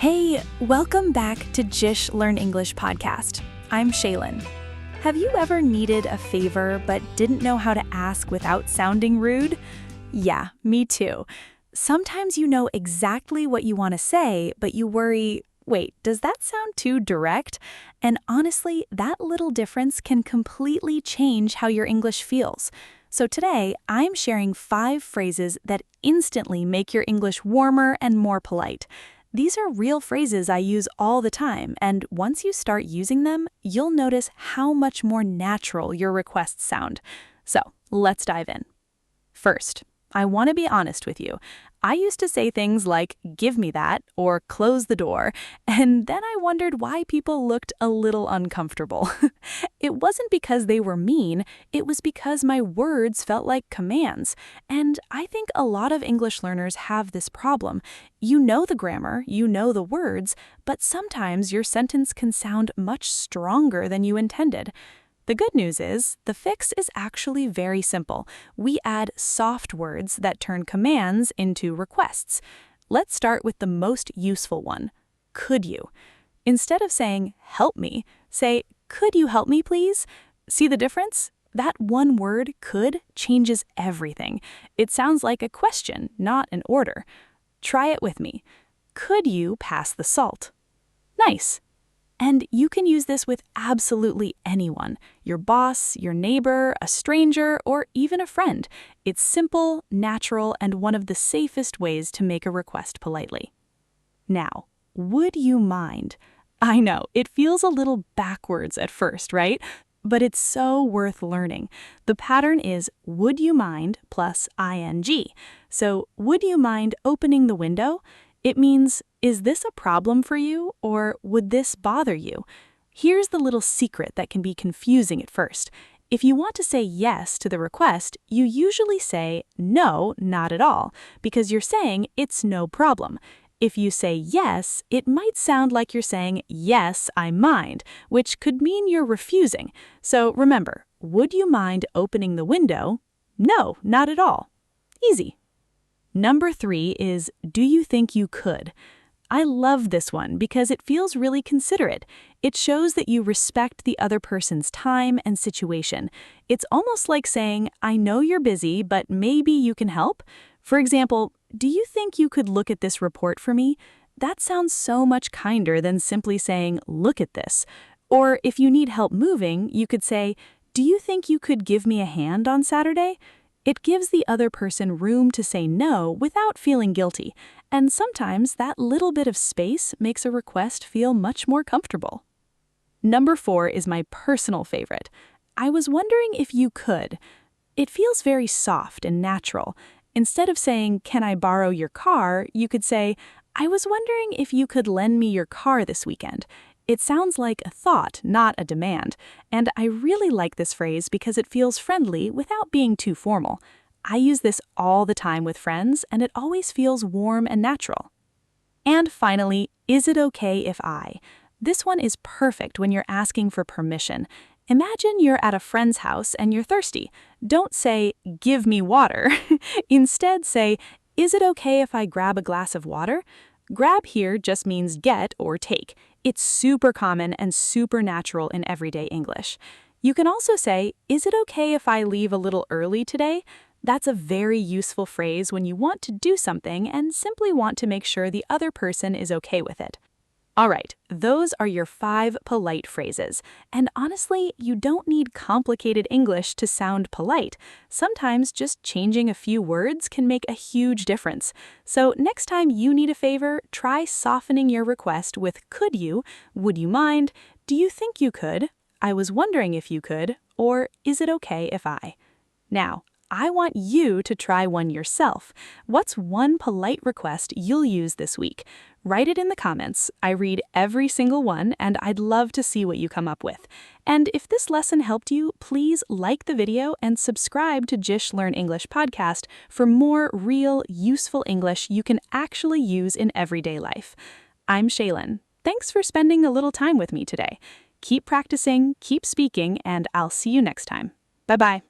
Hey, welcome back to JISH Learn English Podcast. I'm Shaylin. Have you ever needed a favor but didn't know how to ask without sounding rude? Yeah, me too. Sometimes you know exactly what you want to say, but you worry, wait, does that sound too direct? And honestly, that little difference can completely change how your English feels. So today, I'm sharing 5 phrases that instantly make your English warmer and more polite. These are real phrases I use all the time, and once you start using them, you'll notice how much more natural your requests sound. So, let's dive in. First, I want to be honest with you. I used to say things like, give me that, or close the door, and then I wondered why people looked a little uncomfortable. It wasn't because they were mean, it was because my words felt like commands. And I think a lot of English learners have this problem. You know the grammar, you know the words, but sometimes your sentence can sound much stronger than you intended. The good news is, the fix is actually very simple. We add soft words that turn commands into requests. Let's start with the most useful one, could you? Instead of saying, help me, say, could you help me please? See the difference? That one word, could, changes everything. It sounds like a question, not an order. Try it with me. Could you pass the salt? Nice. And you can use this with absolutely anyone, your boss, your neighbor, a stranger, or even a friend. It's simple, natural, and one of the safest ways to make a request politely. Now, would you mind? I know, it feels a little backwards at first, right? But it's so worth learning. The pattern is would you mind plus ing. So, would you mind opening the window? It means, is this a problem for you, or would this bother you? Here's the little secret that can be confusing at first. If you want to say yes to the request, you usually say, no, not at all, because you're saying it's no problem. If you say yes, it might sound like you're saying, yes, I mind, which could mean you're refusing. So remember, would you mind opening the window? No, not at all. Easy. Number 3 is, do you think you could? I love this one because it feels really considerate. It shows that you respect the other person's time and situation. It's almost like saying, I know you're busy, but maybe you can help. For example, do you think you could look at this report for me? That sounds so much kinder than simply saying, look at this. Or if you need help moving, you could say, do you think you could give me a hand on Saturday? It gives the other person room to say no without feeling guilty, and sometimes that little bit of space makes a request feel much more comfortable. Number 4 is my personal favorite. I was wondering if you could. It feels very soft and natural. Instead of saying, can I borrow your car, you could say, I was wondering if you could lend me your car this weekend. It sounds like a thought, not a demand, and I really like this phrase because it feels friendly without being too formal. I use this all the time with friends, and it always feels warm and natural. And finally, is it okay if I? This one is perfect when you're asking for permission. Imagine you're at a friend's house and you're thirsty. Don't say, give me water. Instead say, is it okay if I grab a glass of water? Grab here just means get or take. It's super common and super natural in everyday English. You can also say, is it okay if I leave a little early today? That's a very useful phrase when you want to do something and simply want to make sure the other person is okay with it. All right, those are your 5 polite phrases. And honestly, you don't need complicated English to sound polite. Sometimes just changing a few words can make a huge difference. So next time you need a favor, try softening your request with could you, would you mind, do you think you could, I was wondering if you could, or is it okay if I? Now, I want you to try one yourself. What's one polite request you'll use this week? Write it in the comments. I read every single one, and I'd love to see what you come up with. And if this lesson helped you, please like the video and subscribe to JISH Learn English Podcast for more real, useful English you can actually use in everyday life. I'm Shaylin. Thanks for spending a little time with me today. Keep practicing, keep speaking, and I'll see you next time. Bye-bye.